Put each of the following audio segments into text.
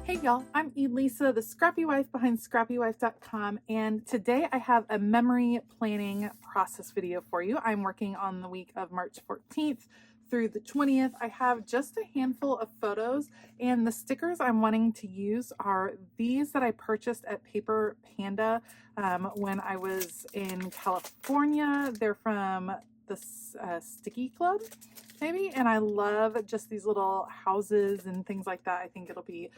Hey y'all, I'm Elisa, the Scrappy Wife behind ScrappyWife.com, and today I have a memory planning process video for you. I'm working on the week of March 14th through the 20th. I have just a handful of photos, and the stickers I'm wanting to use are these that I purchased at Paper Panda when I was in California. They're from the Sticky Club, maybe, and I love just these little houses and things like that. I think it'll be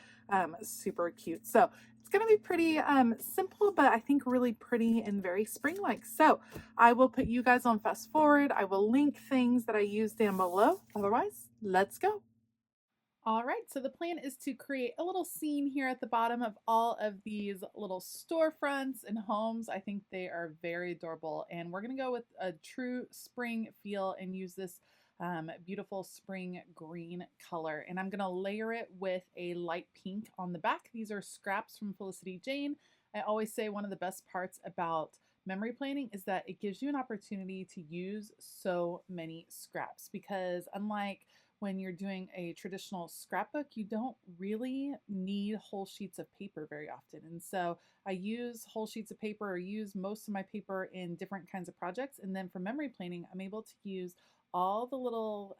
super cute. So it's going to be pretty simple, but I think really pretty and very spring-like. So I will put you guys on fast forward. I will link things that I use down below. Otherwise, let's go. All right, so the plan is to create a little scene here at the bottom of all of these little storefronts and homes. I think they are very adorable, and we're gonna go with a true spring feel and use this beautiful spring green color. And I'm gonna layer it with a light pink on the back. These are scraps from Felicity Jane. I always say one of the best parts about memory planning is that it gives you an opportunity to use so many scraps, because unlike when you're doing a traditional scrapbook, you don't really need whole sheets of paper very often. And so I use whole sheets of paper or use most of my paper in different kinds of projects. And then for memory planning, I'm able to use all the little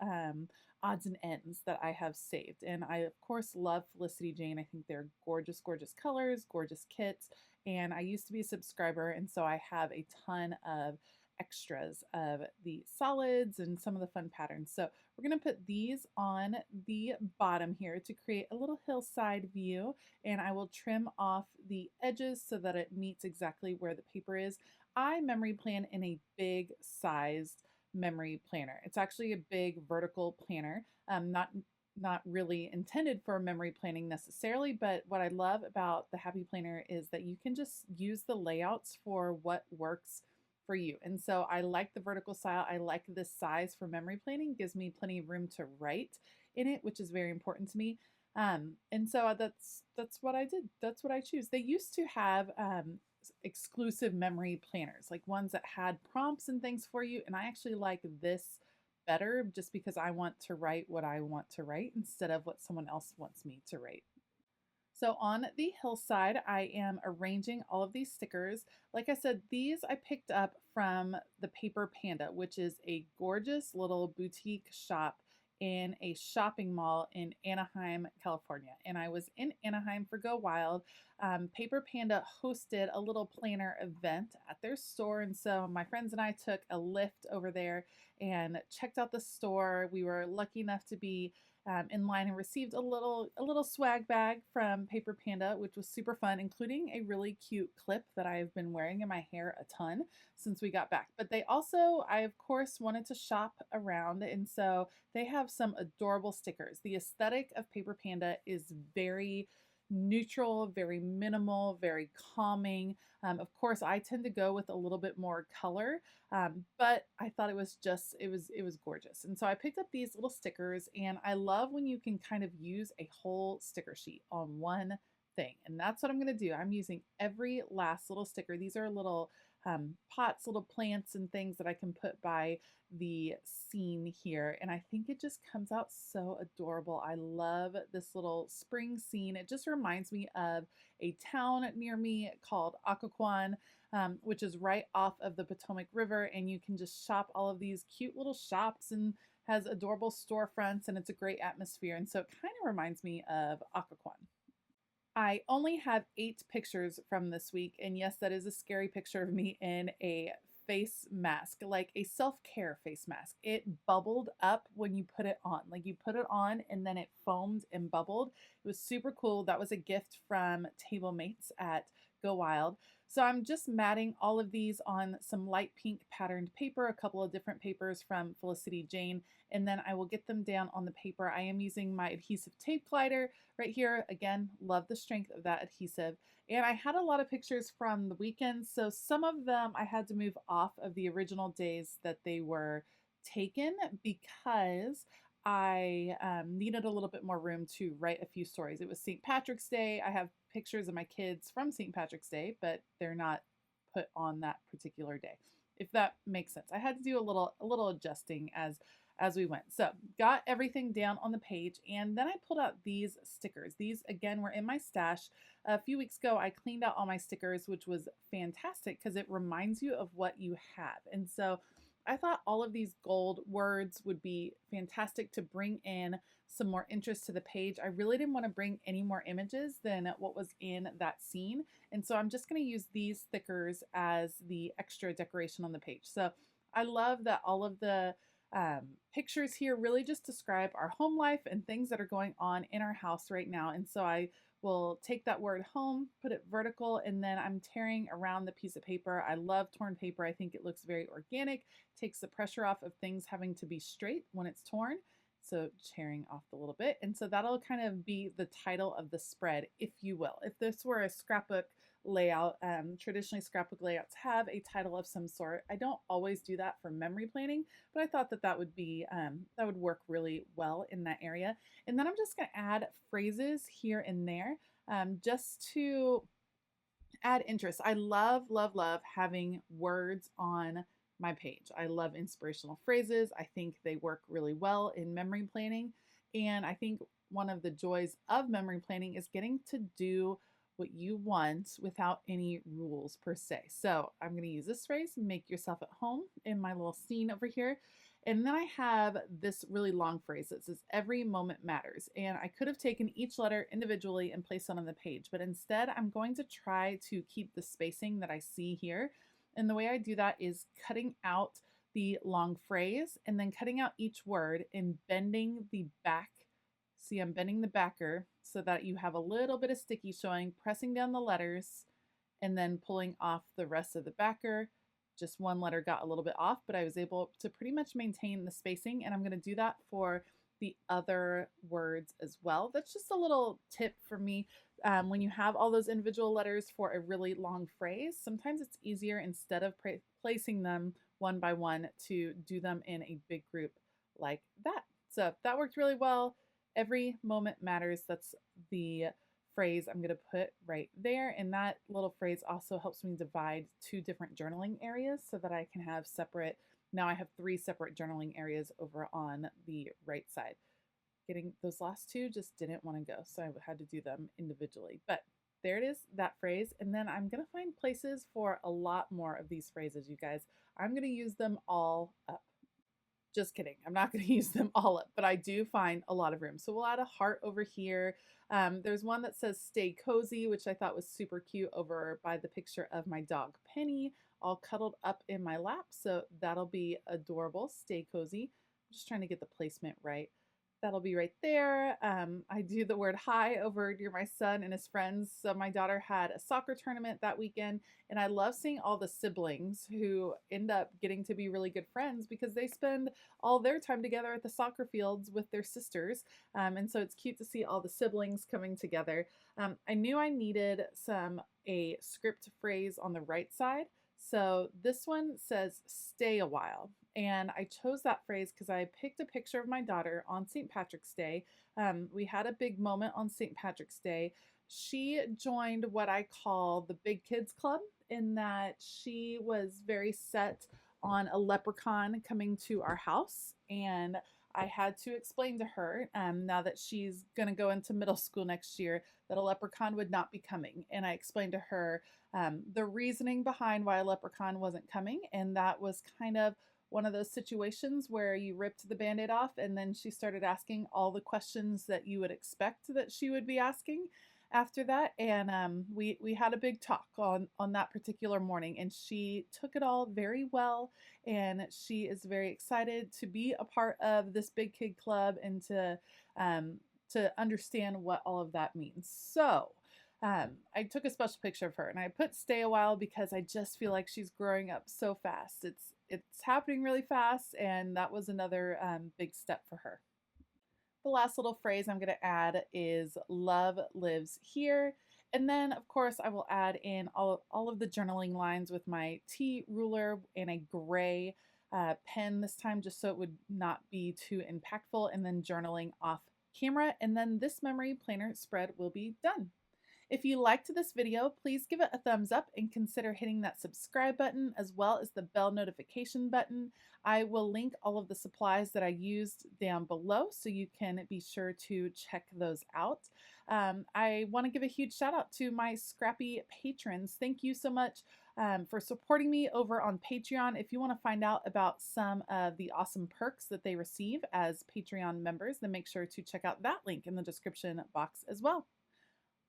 odds and ends that I have saved. And I, of course, love Felicity Jane. I think they're gorgeous, gorgeous colors, gorgeous kits. And I used to be a subscriber, and so I have a ton of extras of the solids and some of the fun patterns. So we're going to put these on the bottom here to create a little hillside view, and I will trim off the edges so that it meets exactly where the paper is. I memory plan in a big sized memory planner. It's actually a big vertical planner, not really intended for memory planning necessarily, but what I love about the Happy Planner is that you can just use the layouts for what works for you. And so I like the vertical style. I like this size for memory planning. Gives me plenty of room to write in it, which is very important to me. And so that's what I did. That's what I choose. They used to have exclusive memory planners, like ones that had prompts and things for you. And I actually like this better just because I want to write what I want to write instead of what someone else wants me to write. So on the hillside, I am arranging all of these stickers. Like I said, these I picked up from the Paper Panda, which is a gorgeous little boutique shop in a shopping mall in Anaheim, California. And I was in Anaheim for Go Wild. Paper Panda hosted a little planner event at their store. And so my friends and I took a lift over there and checked out the store. We were lucky enough to be in line and received a little swag bag from Paper Panda, which was super fun, including a really cute clip that I've been wearing in my hair a ton since we got back. But they also, I of course wanted to shop around, and so they have some adorable stickers. The aesthetic of Paper Panda is very neutral, very minimal, very calming. Of course, I tend to go with a little bit more color, but I thought it was gorgeous. And so I picked up these little stickers, and I love when you can kind of use a whole sticker sheet on one thing. And that's what I'm going to do. I'm using every last little sticker. These are little pots, little plants and things that I can put by the scene here. And I think it just comes out so adorable. I love this little spring scene. It just reminds me of a town near me called Occoquan, which is right off of the Potomac River. And you can just shop all of these cute little shops and has adorable storefronts, and it's a great atmosphere. And so it kind of reminds me of Occoquan. I only have 8 pictures from this week, and yes, that is a scary picture of me in a face mask, like a self-care face mask. It bubbled up when you put it on. Like, you put it on and then it foamed and bubbled. It was super cool. That was a gift from Table Mates at Go Wild. So I'm just matting all of these on some light pink patterned paper, a couple of different papers from Felicity Jane, and then I will get them down on the paper. I am using my adhesive tape glider right here. Again, love the strength of that adhesive. And I had a lot of pictures from the weekend, so some of them I had to move off of the original days that they were taken because I needed a little bit more room to write a few stories. It was St. Patrick's Day. I have pictures of my kids from St. Patrick's Day, but they're not put on that particular day, if that makes sense. I had to do a little adjusting as as we went. So got everything down on the page, and then I pulled out these stickers. These again were in my stash. A few weeks ago, I cleaned out all my stickers, which was fantastic because it reminds you of what you have. And so I thought all of these gold words would be fantastic to bring in some more interest to the page. I really didn't want to bring any more images than what was in that scene. And so I'm just going to use these stickers as the extra decoration on the page. So I love that all of the pictures here really just describe our home life and things that are going on in our house right now. And so I will take that word home, put it vertical, and then I'm tearing around the piece of paper. I love torn paper. I think it looks very organic, takes the pressure off of things having to be straight when it's torn. So tearing off a little bit. And so that'll kind of be the title of the spread, if you will. If this were a scrapbook layout, traditionally scrapbook layouts have a title of some sort. I don't always do that for memory planning, but I thought that that would be, that would work really well in that area. And then I'm just gonna add phrases here and there just to add interest. I love, love, love having words on my page. I love inspirational phrases. I think they work really well in memory planning. And I think one of the joys of memory planning is getting to do what you want without any rules per se. So I'm going to use this phrase, make yourself at home, in my little scene over here. And then I have this really long phrase that says every moment matters. And I could have taken each letter individually and placed it on the page, but instead I'm going to try to keep the spacing that I see here. And the way I do that is cutting out the long phrase and then cutting out each word and bending the back. See, I'm bending the backer so that you have a little bit of sticky showing, pressing down the letters and then pulling off the rest of the backer. Just one letter got a little bit off, but I was able to pretty much maintain the spacing, and I'm going to do that for the other words as well. That's just a little tip for me. When you have all those individual letters for a really long phrase, sometimes it's easier, instead of placing them one by one, to do them in a big group like that. So that worked really well. Every moment matters. That's the phrase I'm going to put right there. And that little phrase also helps me divide two different journaling areas so that I can have separate. Now I have 3 separate journaling areas over on the right side. Getting those last 2 just didn't want to go, so I had to do them individually. But there it is, that phrase. And then I'm going to find places for a lot more of these phrases, you guys. I'm going to use them all up. Just kidding. I'm not going to use them all up, but I do find a lot of room. So we'll add a heart over here. There's one that says stay cozy, which I thought was super cute, over by the picture of my dog Penny, all cuddled up in my lap. So that'll be adorable. Stay cozy. I'm just trying to get the placement right. That'll be right there. I do the word hi over near my son and his friends. So my daughter had a soccer tournament that weekend, and I love seeing all the siblings who end up getting to be really good friends because they spend all their time together at the soccer fields with their sisters. And so it's cute to see all the siblings coming together. I knew I needed a script phrase on the right side. So this one says stay a while. And I chose that phrase because I picked a picture of my daughter on St. Patrick's Day. We had a big moment on St. Patrick's Day. She joined what I call the Big Kids Club, in that she was very set on a leprechaun coming to our house. And I had to explain to her, now that she's going to go into middle school next year, that a leprechaun would not be coming. And I explained to her the reasoning behind why a leprechaun wasn't coming. And that was kind of one of those situations where you ripped the Band-Aid off, and then she started asking all the questions that you would expect that she would be asking after that. And we had a big talk on that particular morning, and she took it all very well, and she is very excited to be a part of this Big Kid Club and to understand what all of that means. So I took a special picture of her, and I put stay a while because I just feel like she's growing up so fast. It's happening really fast, and that was another big step for her. The last little phrase I'm going to add is love lives here. And then, of course, I will add in all of the journaling lines with my T ruler and a gray pen this time, just so it would not be too impactful, and then journaling off camera. And then this memory planner spread will be done. If you liked this video, please give it a thumbs up and consider hitting that subscribe button as well as the bell notification button. I will link all of the supplies that I used down below so you can be sure to check those out. I want to give a huge shout out to my Scrappy patrons. Thank you so much for supporting me over on Patreon. If you want to find out about some of the awesome perks that they receive as Patreon members, then make sure to check out that link in the description box as well.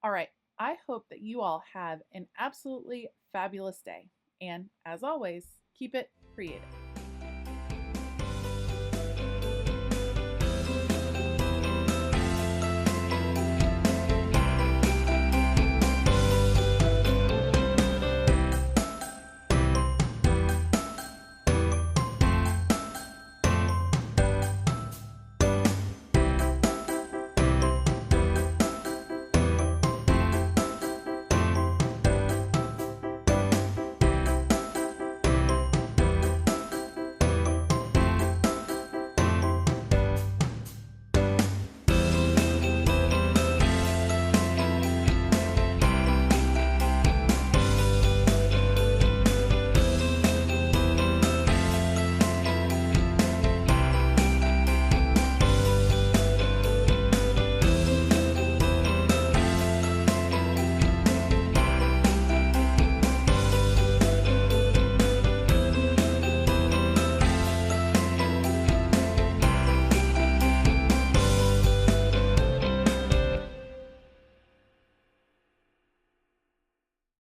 All right, I hope that you all have an absolutely fabulous day. And as always, keep it creative.